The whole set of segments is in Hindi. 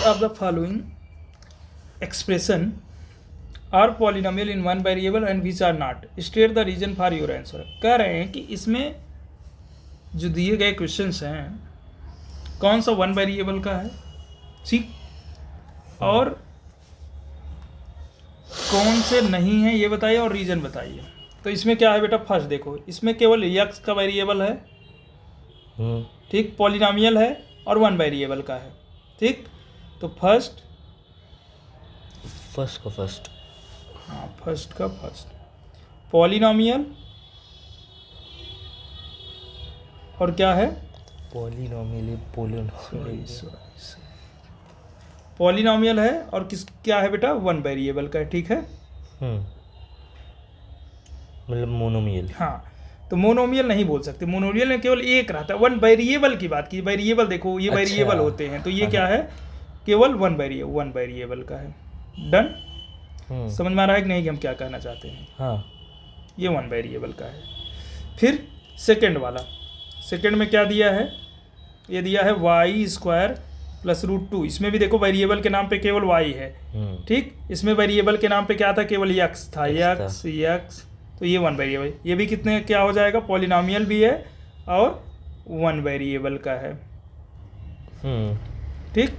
of the following expression are polynomial in one variable and which are not. State the reason for your answer. कह रहे हैं कि इसमें जो दिए गए क्वेश्चंस हैं कौन सा वन वेरिएबल का है, ठीक, और कौन से नहीं है ये बताइए और रीजन बताइए। तो इसमें क्या है बेटा, फर्स्ट देखो, इसमें केवल x का वेरिएबल है, ठीक, पॉलिनॉमियल है और वन वेरिएबल का है, ठीक। तो फर्स्ट का फर्स्ट पॉलिनॉमियल और क्या है, पॉलिनॉमियल है और क्या है बेटा, वन वेरिएबल का है, ठीक है। मतलब मोनोमियल। हाँ, तो मोनोमियल नहीं बोल सकते, मोनोमियल में केवल एक रहता है। वन वेरिएबल की बात की, वेरिएबल देखो ये वेरिएबल होते हैं, तो ये क्या है, केवल वन वेरिएबल का है। डन, समझ में आ रहा है कि नहीं कि हम क्या कहना चाहते हैं। हाँ, ये वन वेरिएबल का है। फिर सेकंड वाला, सेकंड में क्या दिया है, ये दिया है y² + √2। इसमें भी देखो वेरिएबल के नाम पे केवल y है, ठीक। इसमें वेरिएबल के नाम पे क्या था, केवल x था, x। तो ये वन वेरिएबल, ये भी कितने क्या हो जाएगा, पॉलिनॉमियल भी है और वन वेरिएबल का है, ठीक।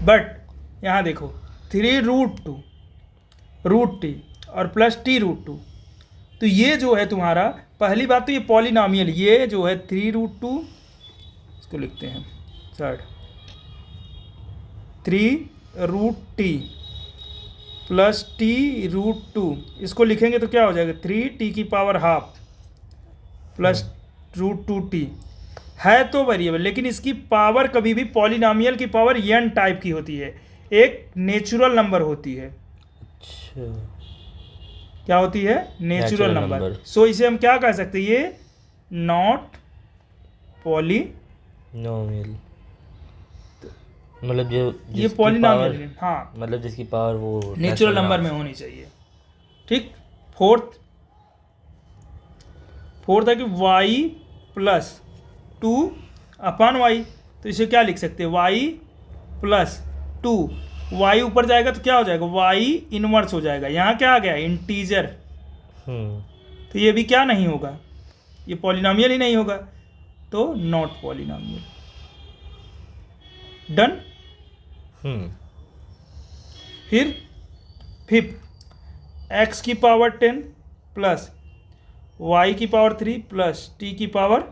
बट यहाँ देखो 3√2 √t और +t√2, तो ये जो है तुम्हारा, पहली बात तो ये पॉलिनॉमियल, ये जो है 3√2, इसको लिखते हैं थर्ड, 3√t +t√2, इसको लिखेंगे तो क्या हो जाएगा, 3t² +√2t है तो वेरिएबल, लेकिन इसकी पावर कभी भी पॉलिनॉमियल की पावर n टाइप की होती है, एक नेचुरल नंबर होती है। अच्छा, क्या होती है, नेचुरल नंबर। सो इसे हम क्या कह सकते हैं, ये नॉट पॉलिनॉमियल, मतलब जो ये पॉलिनॉमियल, हाँ, मतलब जिसकी पावर वो नेचुरल नंबर में होनी चाहिए, ठीक। फोर्थ है कि y + 2/y, तो इसे क्या लिख सकते हैं, y + 2, y ऊपर जाएगा तो क्या हो जाएगा, y इनवर्स हो जाएगा। यहाँ क्या आ गया, इंटीजर, तो ये भी क्या नहीं होगा, ये पॉलिनॉमियल ही नहीं होगा, तो नॉट पॉलिनॉमियल। डन। फिर फिफ्थ, x⁻10 + y⁻3 + t⁻50,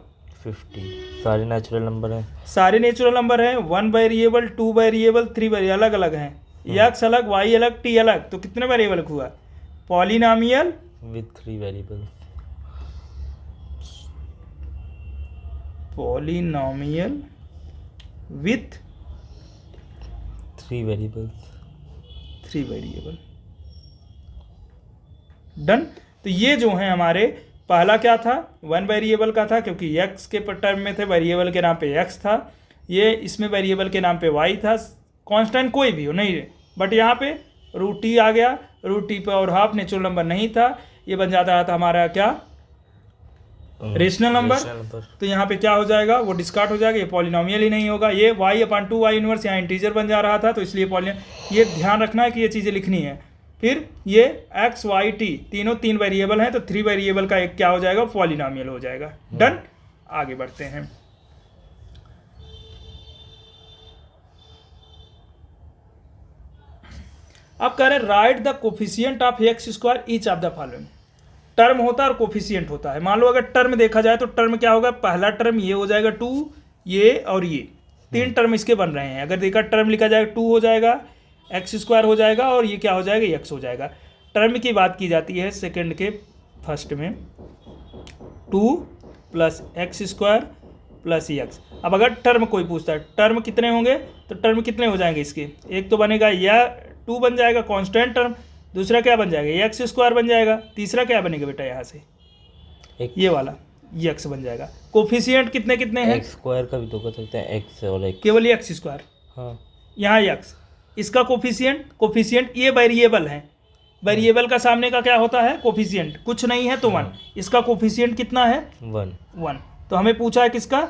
सारे नेचुरल नंबर हैं, सारे नेचुरल नंबर हैं। One variable, two variable, three variable, अलग अलग हैं, x अलग, y अलग, t अलग, तो कितने वेरिएबल हुआ, polynomial with 3 variable, polynomial with 3 variable. Done. तो ये जो है हमारे, पहला क्या था, वन वेरिएबल का था, क्योंकि x के टर्म में थे, वेरिएबल के नाम पे x था, ये इसमें वेरिएबल के नाम पे y था, कांस्टेंट कोई भी हो नहीं, बट यहाँ पे √t आ गया, √t² नेचुरल नंबर नहीं था, ये बन जाता था हमारा क्या, रेशनल नंबर। तो यहाँ पे क्या हो जाएगा, वो डिस्कार्ड हो जाएगा, ये पॉलिनॉमियल ही नहीं होगा। ये y/2y⁻, यहाँ इंटीजर बन जा रहा था, तो इसलिए पॉलिनॉमियल, ये ध्यान रखना है कि ये चीज़ें लिखनी है। फिर ये x, y, t तीनों 3 वेरिएबल हैं, तो 3 वेरिएबल का एक क्या हो जाएगा, पॉलिनॉमियल हो जाएगा। डन। आगे बढ़ते हैं। अब कह रहे right the coefficient of x² each of the following. Term होता है और कोफिशिएंट होता है। मान लो अगर टर्म देखा जाए तो टर्म क्या होगा, पहला टर्म ये हो जाएगा 2, ये और ये 3 टर्म इसके बन रहे हैं। अगर देखा टर्म लिखा जाएगा 2 हो जाएगा, x² हो जाएगा और ये क्या हो जाएगा, x हो जाएगा। टर्म की बात की जाती है सेकंड के फर्स्ट में, 2 + x² + x। अब अगर टर्म कोई पूछता है टर्म कितने होंगे, तो टर्म कितने हो जाएंगे इसके, एक तो बनेगा या 2 बन जाएगा कांस्टेंट टर्म, दूसरा क्या बन जाएगा, x² बन जाएगा, तीसरा क्या बनेगा बेटा यहाँ से, ये वाला x बन जाएगा। कोफिशिएंट कितने कितने हैं, x² का भी तो कर सकते हैं, x और x, केवल ये x², हाँ, यहाँ x, इसका कोफिशिएंट ये वेरिएबल है, वेरिएबल का सामने का क्या होता है, कोफिशिएंट, कुछ नहीं है तो 1, इसका कोफिशिएंट कितना है, 1। तो हमें पूछा है किसका,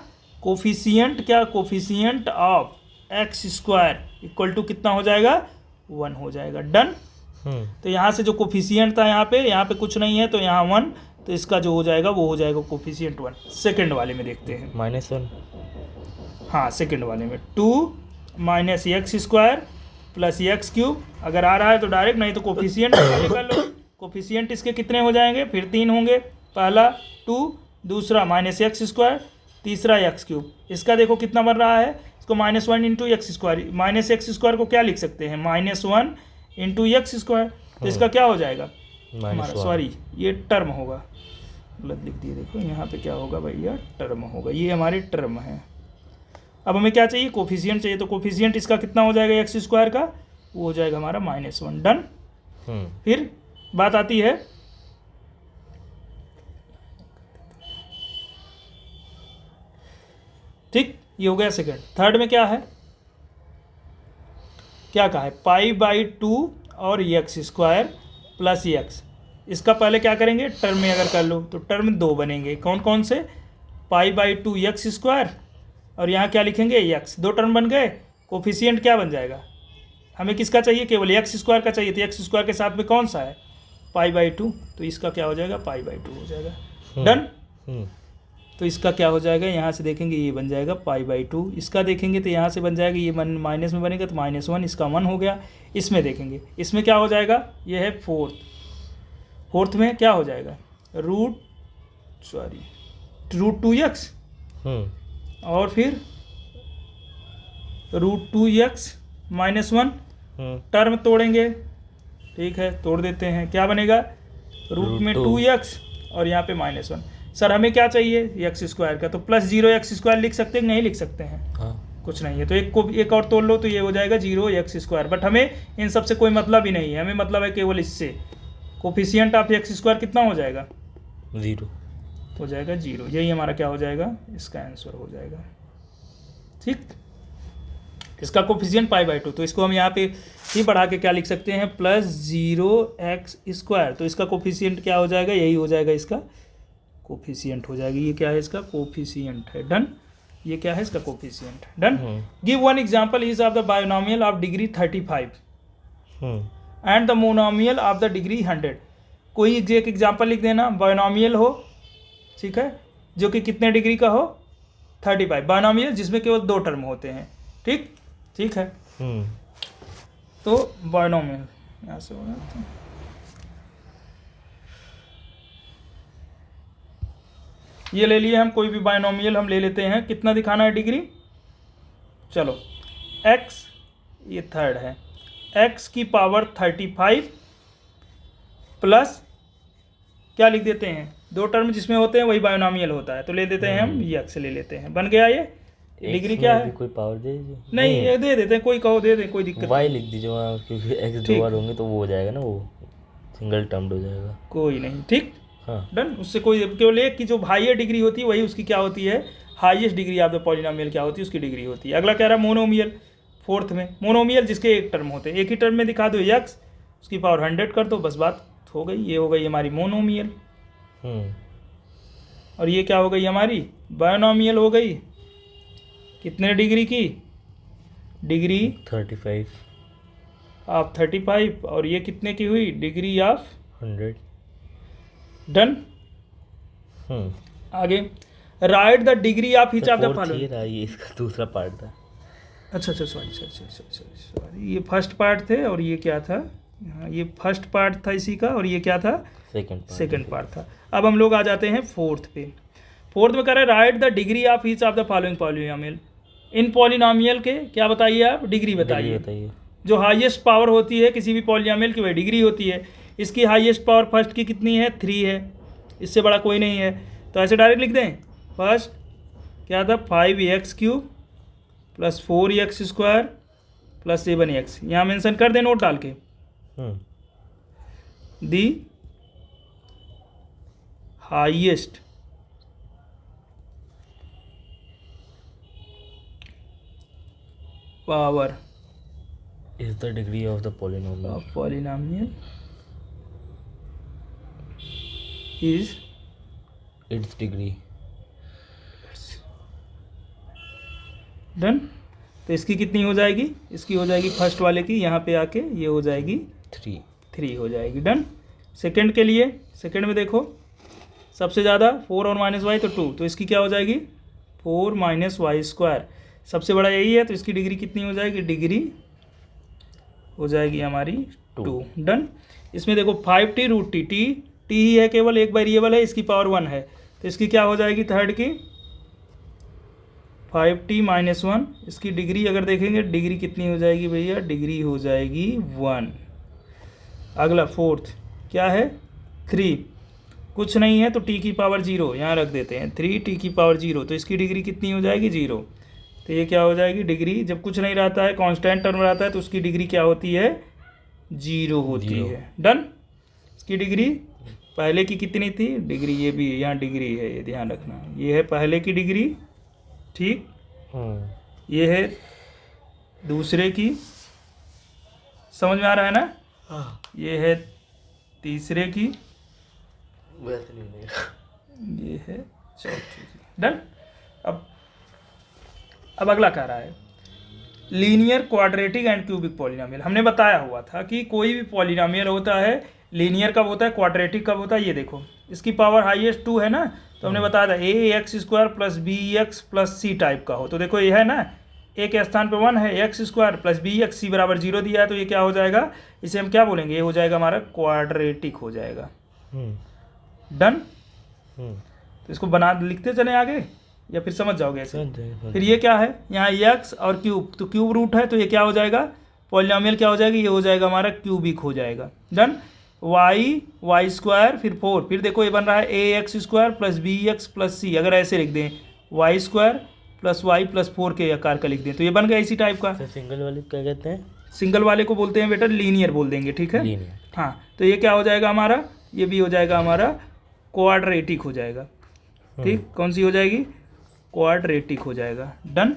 कोफिशिएंट, क्या coefficient of X square equal to कितना हो जाएगा 1 हो जाएगा। डन। तो यहाँ से जो कोफिशिएंट था यहाँ पे कुछ नहीं है तो यहाँ 1, तो इसका जो हो जाएगा वो हो जाएगा कोफिशिएंट 1। सेकंड वाले में देखते हैं। -1। हाँ सेकंड वाले में 2 minus x square plus x cube, अगर आ रहा है तो डायरेक्ट, नहीं तो कोफिशिएंट कर लो। कोफिशिएंट इसके कितने हो जाएंगे, फिर 3 होंगे। पहला 2, दूसरा माइनस एक्स स्क्वायर, तीसरा एक्स क्यूब। इसका देखो कितना बन रहा है, इसको -1 into x square. Minus x square को क्या लिख सकते हैं, -1 इंटू एक्स स्क्वायर। तो इसका क्या हो जाएगा हमारा, सॉरी ये टर्म होगा, गलत लिख दिए। देखो यहाँ पे क्या होगा भैया, टर्म होगा, ये हमारी टर्म है। अब हमें क्या चाहिए, कोफिशिएंट चाहिए। तो कोफिशिएंट इसका कितना हो जाएगा एक्स स्क्वायर का, वो हो जाएगा हमारा -1। डन। फिर बात आती है ठीक, ये हो गया सेकंड। थर्ड में क्या है, क्या कहा है, π/2 और एक्स स्क्वायर प्लस एक्स। इसका पहले क्या करेंगे, टर्म में अगर कर लो तो टर्म 2 बनेंगे। कौन कौन से, π/2 एक्स स्क्वायर और यहाँ क्या लिखेंगे एक्स। 2 टर्म बन गए। कोफिशिएंट क्या बन जाएगा, हमें किसका चाहिए, केवल एक्स स्क्वायर का चाहिए। तो एक्स स्क्वायर के साथ में कौन सा है π/2, तो इसका क्या हो जाएगा π/2 हो जाएगा। डन। तो इसका क्या हो जाएगा, यहाँ से देखेंगे ये बन जाएगा π/2। इसका देखेंगे तो यहाँ से बन जाएगा, ये माइनस में बनेगा तो -1, इसका 1 हो गया। इसमें देखेंगे, इसमें क्या हो जाएगा, ये है फोर्थ में क्या हो जाएगा, √2x और फिर √2x -1। टर्म तोड़ेंगे, ठीक है तोड़ देते हैं, क्या बनेगा, रूट में 2x और यहाँ पे -1। सर हमें क्या चाहिए, एक्स स्क्वायर का, तो +0 एक्स स्क्वायर लिख सकते हैं, नहीं लिख सकते हैं, कुछ नहीं है। तो एक और तोड़ लो तो ये हो जाएगा 0 एक्स स्क्वायर। बट हमें इन सब से कोई मतलब ही नहीं है, हमें मतलब है केवल इससे। कोफिशिएंट ऑफ एक्स स्क्वायर कितना हो जाएगा, 0 हो जाएगा 0। यही हमारा क्या हो जाएगा, इसका आंसर हो जाएगा। ठीक, इसका कोफिशिएंट π/2, तो इसको हम यहाँ पे ही बढ़ा के क्या लिख सकते हैं, +0 एक्स स्क्वायर। तो इसका कोफिशिएंट क्या हो जाएगा, यही हो जाएगा, इसका कोफिशिएंट हो जाएगी। ये क्या है, इसका कोफिशिएंट है। डन। ये क्या है, इसका coefficient. Done. Give one example is of the binomial of degree 35 and the monomial of the degree 100। कोई एक एग्जांपल लिख देना, बायनोमियल हो, ठीक है, जो कि कितने डिग्री का हो, 35। बायनोमियल जिसमें केवल 2 टर्म होते हैं। ठीक, ठीक है। तो बायनोमियल यहाँ से होगा, ये ले लिए हम, कोई भी बायनोमियल हम ले लेते हैं। कितना दिखाना है डिग्री, चलो x, ये थर्ड है, x की पावर 35 प्लस क्या लिख देते हैं, 2 टर्म जिसमें होते हैं वही बायनोमियल होता है, तो ले देते हैं हम x ले लेते हैं। बन गया ये डिग्री क्या है, कोई पावर दे दीजिए, नहीं ये दे देते हैं, कोई कहो दे दे, कोई दिक्कत y लिख दीजिए वहाँ, क्योंकि x 2 बार होंगे तो वो हो जाएगा ना, वो सिंगल टर्म्ड हो जाएगा। कोई नहीं, ठीक। हाँ डन। उससे कोई, केवल एक की जो हाईएस्ट डिग्री होती है वही उसकी क्या होती है, highest degree of the polynomial क्या होती है, उसकी डिग्री होती है। अगला कह रहा है मोनोमियल, फोर्थ में मोनोमियल जिसके एक टर्म होते हैं, एक ही टर्म में दिखा दो x, उसकी पावर 100 कर दो, बस बात हो गई। ये हो गई हमारी मोनोमियल। और ये क्या हो गई हमारी, बायनोमियल हो गई। कितने डिग्री की, डिग्री 35 ऑफ 35, और ये कितने की हुई, डिग्री ऑफ 100। डन। आगे, right the degree of each of the following. ये इसका दूसरा पार्ट था। अच्छा, सॉरी, ये फर्स्ट पार्ट थे और ये क्या था, हाँ ये फर्स्ट पार्ट था इसी का, और ये क्या था, सेकंड पार्ट था। अब हम लोग आ जाते हैं फोर्थ पे। फोर्थ में कह रहे हैं right the degree of each of the following polynomial. In polynomial के क्या बताइए आप, डिग्री बताइए। जो हाईएस्ट पावर होती है किसी भी पॉलिनोमियल की वही डिग्री होती है। इसकी हाईएस्ट पावर फर्स्ट की कितनी है, 3 है, इससे बड़ा कोई नहीं है। तो ऐसे डायरेक्ट लिख दें, फर्स्ट क्या था, 5x³ plus 4x square plus 7x। यहाँ मेंशन कर दें नोट डाल के, the highest power is the degree of the polynomial. Of polynomial is its degree. Done. तो इसकी कितनी हो जाएगी, इसकी हो जाएगी फर्स्ट वाले की यहाँ पे आके ये हो जाएगी 3 हो जाएगी। डन। सेकंड के लिए, सेकंड में देखो सबसे ज़्यादा 4 और माइनस वाई तो 2, तो इसकी क्या हो जाएगी 4 माइनस वाई स्क्वायर, सबसे बड़ा यही है तो इसकी डिग्री कितनी हो जाएगी, डिग्री हो जाएगी हमारी 2। डन। इसमें देखो 5t रूट टी, टी ही है, केवल एक वेरिएबल है, इसकी पावर 1 है, तो इसकी क्या हो जाएगी थर्ड की 5t माइनस 1, इसकी डिग्री अगर देखेंगे डिग्री कितनी हो जाएगी भैया, डिग्री हो जाएगी 1। अगला फोर्थ क्या है 3, कुछ नहीं है तो t की पावर 0 यहाँ रख देते हैं, 3t की पावर 0, तो इसकी डिग्री कितनी हो जाएगी 0। तो ये क्या हो जाएगी डिग्री, जब कुछ नहीं रहता है कांस्टेंट टर्म रहता है तो उसकी डिग्री क्या होती है 0 होती है। डन। इसकी डिग्री पहले की कितनी थी, डिग्री ये भी यहाँ डिग्री है, ये ध्यान रखना, ये है पहले की डिग्री, ठीक, ये है दूसरे की, समझ में आ रहा है ना, ये है तीसरे की, ये है चौथे की। डन। अब अगला कह रहा है linear quadratic and cubic polynomial. हमने बताया हुआ था कि कोई भी पॉलिनोमियल होता है लीनियर कब होता है, क्वाड्रेटिक कब होता है। ये देखो इसकी पावर हाईएस्ट 2 है ना, तो हमने बताया था A X square plus B X plus C type का हो, तो देखो ये है ना, ए के स्थान पे 1 है, X square plus B X, C बराबर 0 दिया है, तो ये क्या हो जाएगा, इसे हम क्या बोलेंगे, ये हो जाएगा हमारा क्वाड्रेटिक हो जाएगा। डन। तो इसको बना लिखते चले आगे या फिर समझ जाओगे ऐसे। फिर ये क्या है, यहाँ एक्स और क्यूब, तो क्यूब रूट है, तो ये क्या हो जाएगा पॉलिनोमियल, क्या हो जाएगी, ये हो जाएगा हमारा क्यूबिक हो जाएगा। डन। वाई स्क्वायर फिर 4, फिर देखो ये बन रहा है A X square plus B X plus C, अगर ऐसे लिख दें Y square plus Y plus 4 के आकार का लिख दें तो ये बन गया इसी टाइप का। सिंगल वाले क्या कहते हैं, सिंगल वाले को बोलते हैं बेटा लीनियर बोल देंगे, ठीक है। हाँ, तो ये क्या हो जाएगा हमारा, ये भी हो जाएगा हमारा क्वाड्रेटिक हो जाएगा, ठीक, कौन सी हो जाएगी, क्वाड्रेटिक हो जाएगा। डन।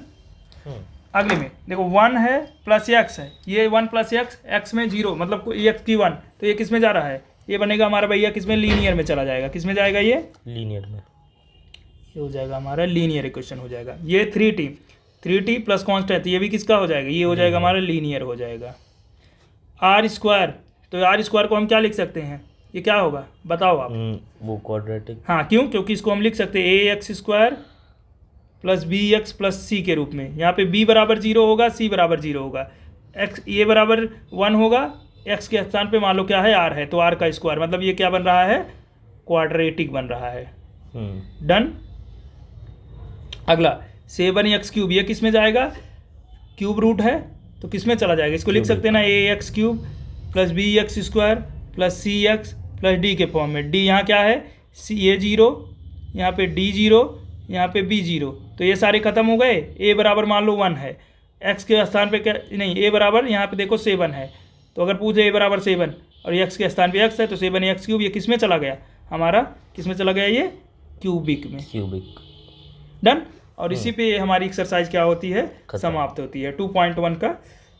अगले में देखो 1 है प्लस एक्स है, ये 1 प्लस एक्स, एक्स में 0 मतलब एक्स की 1, तो ये किस में जा रहा है, ये बनेगा हमारा भैया किस में, लीनियर में चला जाएगा, किस में जाएगा, ये लीनियर में, ये हो जाएगा हमारा लीनियर इक्वेशन हो जाएगा। ये 3t प्लस कॉन्स्टेंट, ये भी किसका हो जाएगा, ये हो जाएगा हमारा लीनियर हो जाएगा। आर स्क्वायर, तो आर स्क्वायर को हम क्या लिख सकते हैं, ये क्या होगा बताओ आप, वो क्वाड्रेटिक। हाँ क्यों, क्योंकि इसको हम लिख सकते हैं A X square plus B X plus C के रूप में। यहाँ पे b बराबर 0 होगा, c बराबर 0 होगा, x ये बराबर 1 होगा, x के स्थान पे मान लो क्या है r है, तो r का स्क्वायर, मतलब ये क्या बन रहा है क्वाड्रेटिक बन रहा है। डन। अगला 7x क्यूब, ये किस में जाएगा, क्यूब रूट है तो किस में चला जाएगा, इसको लिख सकते हैं ना A X cube plus B X square plus C X plus D के फॉर्म में। डी यहाँ क्या है, सी ए 0, यहाँ पे डी 0, यहाँ पे बी 0, तो ये सारे खत्म हो गए। ए बराबर मान लो 1 है, एक्स के स्थान पे क्या नहीं, ए बराबर यहाँ पे देखो 7 है, तो अगर पूछे ए बराबर 7 और एक्स के स्थान पे एक्स है तो 7 एक्स क्यूब, ये किस में चला गया हमारा, किस में चला गया, ये क्यूबिक में। डन। और इसी पे हमारी एक्सरसाइज क्या होती है, समाप्त होती है। 2.1 का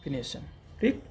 फिनिशन, ठीक।